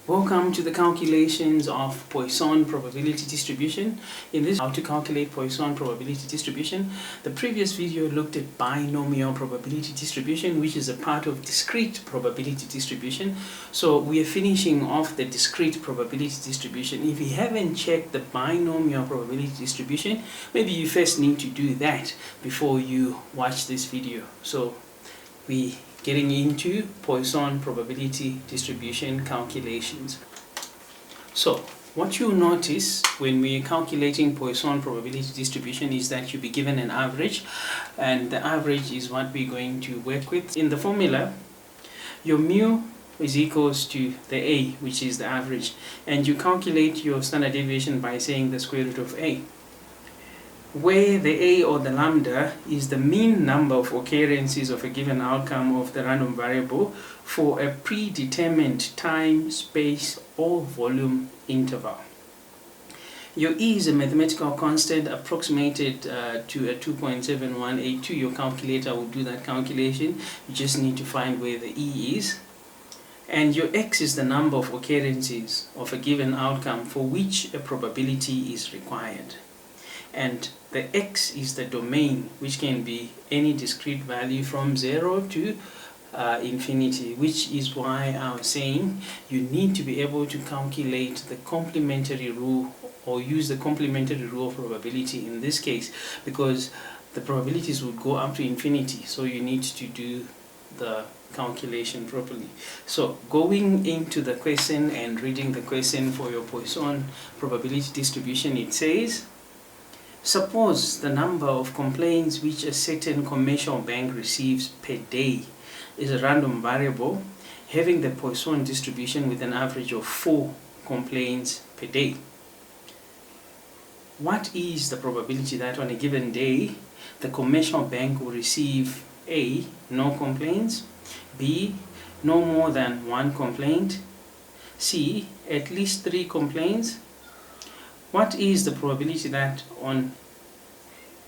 Welcome to the calculations of Poisson probability distribution. In this, how to calculate Poisson probability distribution. The previous video looked at binomial probability distribution, which is a part of discrete probability distribution. So we are finishing off the discrete probability distribution. If you haven't checked the binomial probability distribution, maybe you first need to do that before you watch this video. So we getting into Poisson probability distribution calculations. So what you'll notice when we're calculating Poisson probability distribution is that you'll be given an average, and the average is what we're going to work with. In the formula, your mu is equals to the A, which is the average, and you calculate your standard deviation by saying the square root of A, where the A or the lambda is the mean number of occurrences of a given outcome of the random variable for a predetermined time, space or volume interval. Your E is a mathematical constant approximated to a 2.7182. Your calculator will do that calculation. You just need to find where the E is. And your X is the number of occurrences of a given outcome for which a probability is required. And the X is the domain, which can be any discrete value from 0 to infinity, which is why I was saying you need to be able to calculate the complementary rule, or use the complementary rule of probability in this case, because the probabilities would go up to infinity, so you need to do the calculation properly. So going into the question and reading the question for your Poisson probability distribution, it says, suppose the number of complaints which a certain commercial bank receives per day is a random variable having the Poisson distribution with an average of 4 complaints per day. What is the probability that on a given day the commercial bank will receive A, no complaints, B, no more than 1 complaint, C, at least 3 complaints? What is the probability that on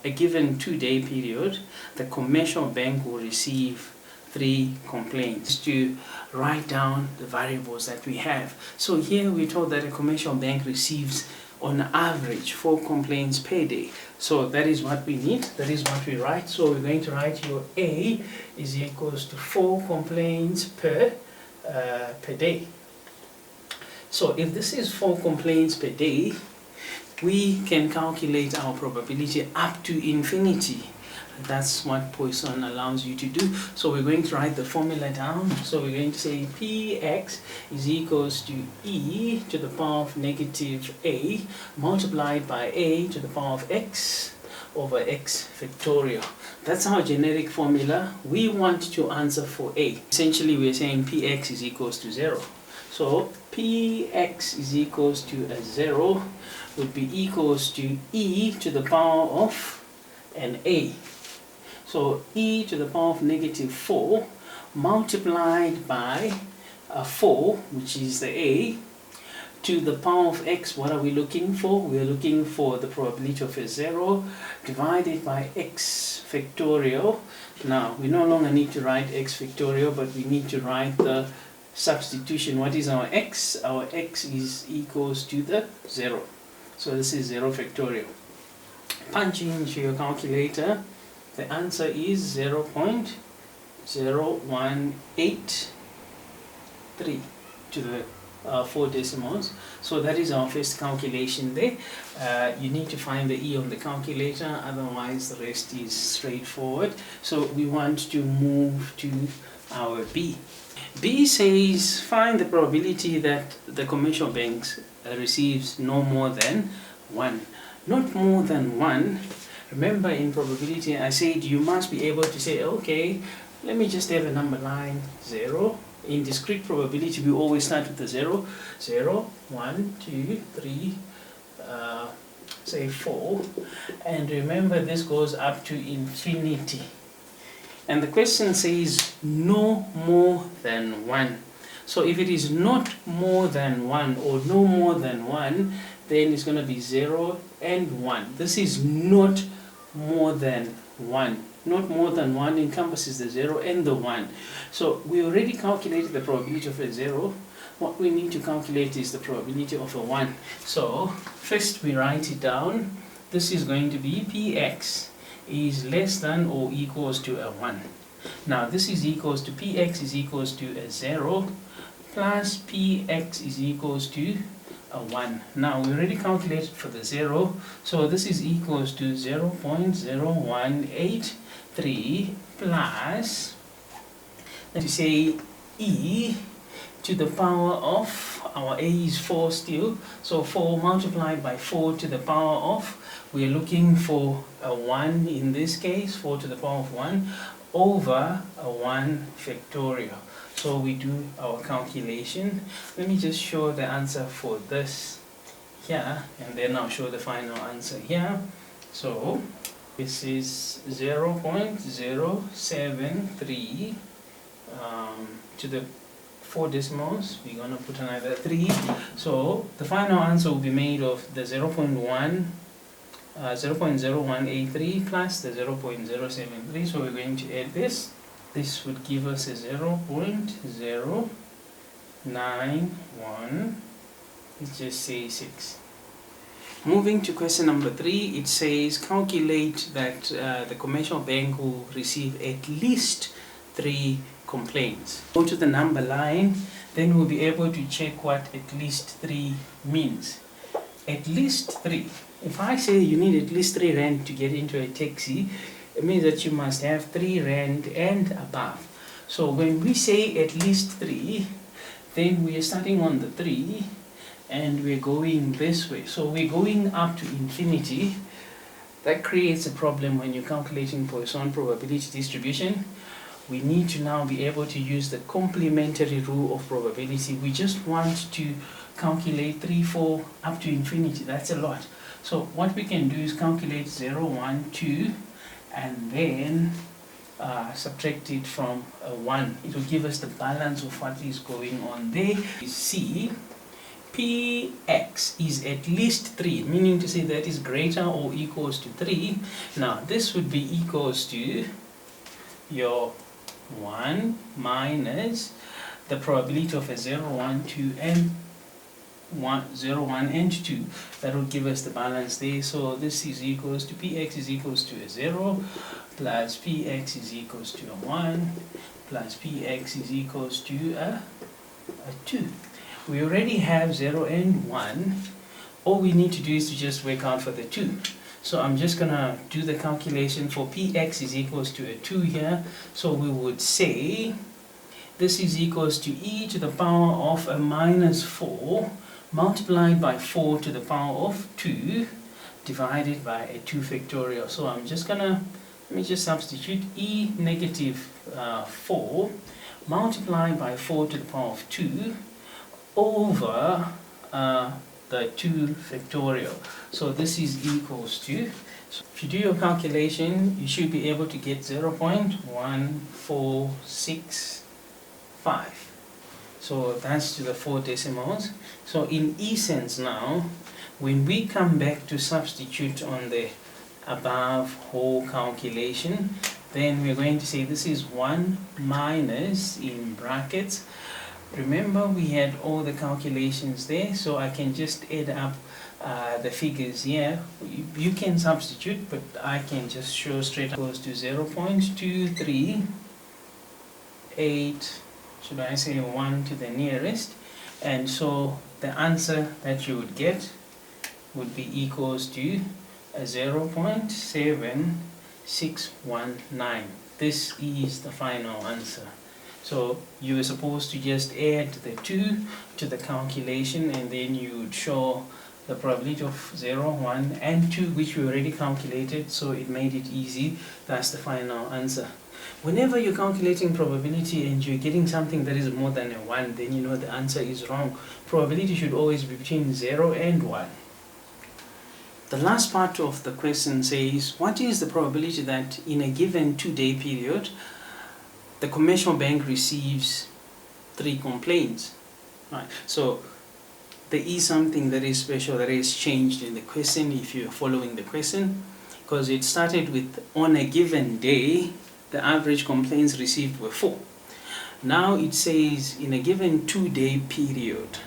a given 2-day period the commercial bank will receive 3 complaints? To write down the variables that we have. So here we're told that a commercial bank receives on average 4 complaints per day. So that is what we need, that is what we write. So we're going to write your A is equals to 4 complaints per day. So if this is 4 complaints per day, we can calculate our probability up to infinity. That's what Poisson allows you to do. So we're going to write the formula down. So we're going to say Px is equals to e to the power of negative a multiplied by a to the power of x over x factorial. That's our generic formula. We want to answer for a. Essentially we're saying Px is equals to 0. So Px is equals to a 0 would be equals to e to the power of an a. So e to the power of negative 4 multiplied by 4, which is the a, to the power of x. What are we looking for? We are looking for the probability of a 0 divided by x factorial. Now we no longer need to write x factorial, but we need to write the substitution. What is our x? Our x is equals to the 0. So this is 0 factorial. Punch into your calculator. The answer is 0.0183 to the 4 decimals. So that is our first calculation there. You need to find the E on the calculator, otherwise the rest is straightforward. So we want to move to our B. B says find the probability that the commercial banks receives no more than 1. Not more than 1. Remember, in probability I said you must be able to say, okay, let me just have a number line 0. In discrete probability we always start with the 0. 0, 1, 2, 3, say 4. And remember, this goes up to infinity. And the question says no more than 1. So if it is not more than 1 or no more than 1, then it's going to be 0 and 1. This is not more than 1. not more than 1 encompasses the 0 and the 1. So we already calculated the probability of a 0. What we need to calculate is the probability of a 1. So first we write it down. This is going to be px is less than or equals to a 1. Now this is equals to px is equals to a 0 plus px is equals to a 1. Now we already calculated for the 0, so this is equals to 0.0183 plus, let's say, e to the power of, our a is 4 still, so 4 multiplied by 4 to the power of, we're looking for a 1 in this case, 4 to the power of 1, over a 1 factorial. So we do our calculation. Let me just show the answer for this here, and then I'll show the final answer here. So this is 0.073 to the 4 decimals. We're going to put another 3. So the final answer will be made of the 0.0183 plus the 0.073. So we're going to add this. This would give us a 0.091, let's just say 6. Moving to question number 3, it says calculate that the commercial bank will receive at least 3 complaints. Go to the number line, then we'll be able to check what at least 3 means. At least 3. If I say you need at least 3 rand to get into a taxi, it means that you must have 3 rand and above. So when we say at least 3, then we are starting on the 3 and we're going this way. So we're going up to infinity. That creates a problem when you're calculating Poisson probability distribution. We need to now be able to use the complementary rule of probability. We just want to calculate 3, 4 up to infinity. That's a lot. So what we can do is calculate 0, 1, 2, and then subtract it from a 1. It will give us the balance of what is going on there. You see, px is at least 3, meaning to say that is greater or equals to 3. Now this would be equals to your 1 minus the probability of a 0, 1, 2, and 0, 1 and 2. That will give us the balance there. So this is equals to px is equals to a 0 plus px is equals to a 1 plus px is equals to a 2. We already have 0 and 1. All we need to do is to just work out for the 2. So I'm just going to do the calculation for px is equals to a 2 here. So we would say this is equals to e to the power of a minus 4 multiplied by 4 to the power of 2 divided by a 2 factorial. So I'm just gonna, let me just substitute e negative 4 multiplied by 4 to the power of 2 over the 2 factorial. So this is equals to, so if you do your calculation, you should be able to get 0.1465. So that's to the 4 decimals. So in essence now, when we come back to substitute on the above whole calculation, then we're going to say this is 1 minus, in brackets, remember we had all the calculations there, so I can just add up the figures here. You can substitute, but I can just show straight up goes to 0.238, should I say 1 to the nearest, and so the answer that you would get would be equals to a 0.7619. This is the final answer. So you were supposed to just add the 2 to the calculation, and then you would show the probability of 0, 1 and 2, which we already calculated, so it made it easy. That's the final answer. Whenever you're calculating probability and you're getting something that is more than a 1, then you know the answer is wrong. Probability should always be between 0 and 1. The last part of the question says, what is the probability that in a given 2-day period, the commercial bank receives 3 complaints? Right. So there is something that is special that is changed in the question if you're following the question. because it started with on a given day the average complaints received were 4. Now it says in a given 2-day period.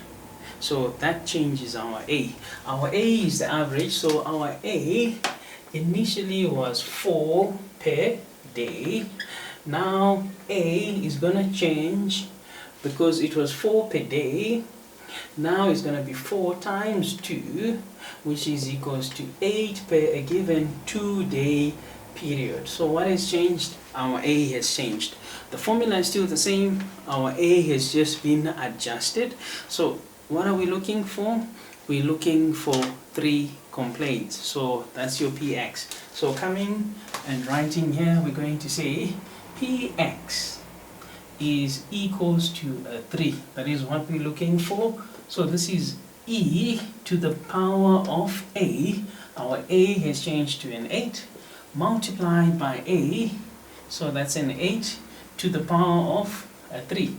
So that changes our A. Our A is the average, so our A initially was 4 per day. Now A is gonna change because it was 4 per day. Now it's gonna be 4 times 2, which is equals to 8 per a given 2-day period. So what has changed? Our A has changed. The formula is still the same. Our A has just been adjusted. So what are we looking for? We're looking for 3 complaints. So that's your PX. So coming and writing here, we're going to say PX is equals to a 3. That is what we're looking for. So this is e to the power of A. Our A has changed to an 8 multiplied by A. So that's an 8 to the power of a 3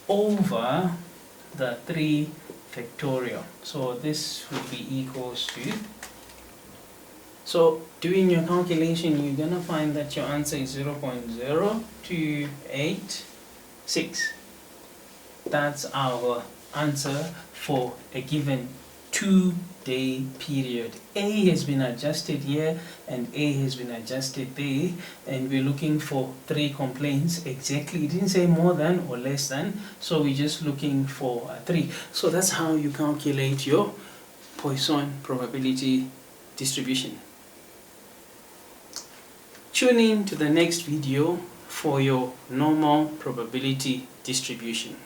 over the 3 factorial. So this would be equals to, so doing your calculation, you're going to find that your answer is 0.0286. That's our answer for a given 2-day period. A has been adjusted here and A has been adjusted there, and we're looking for 3 complaints exactly. It didn't say more than or less than, so we're just looking for 3. So that's how you calculate your Poisson probability distribution. Tune in to the next video for your normal probability distribution.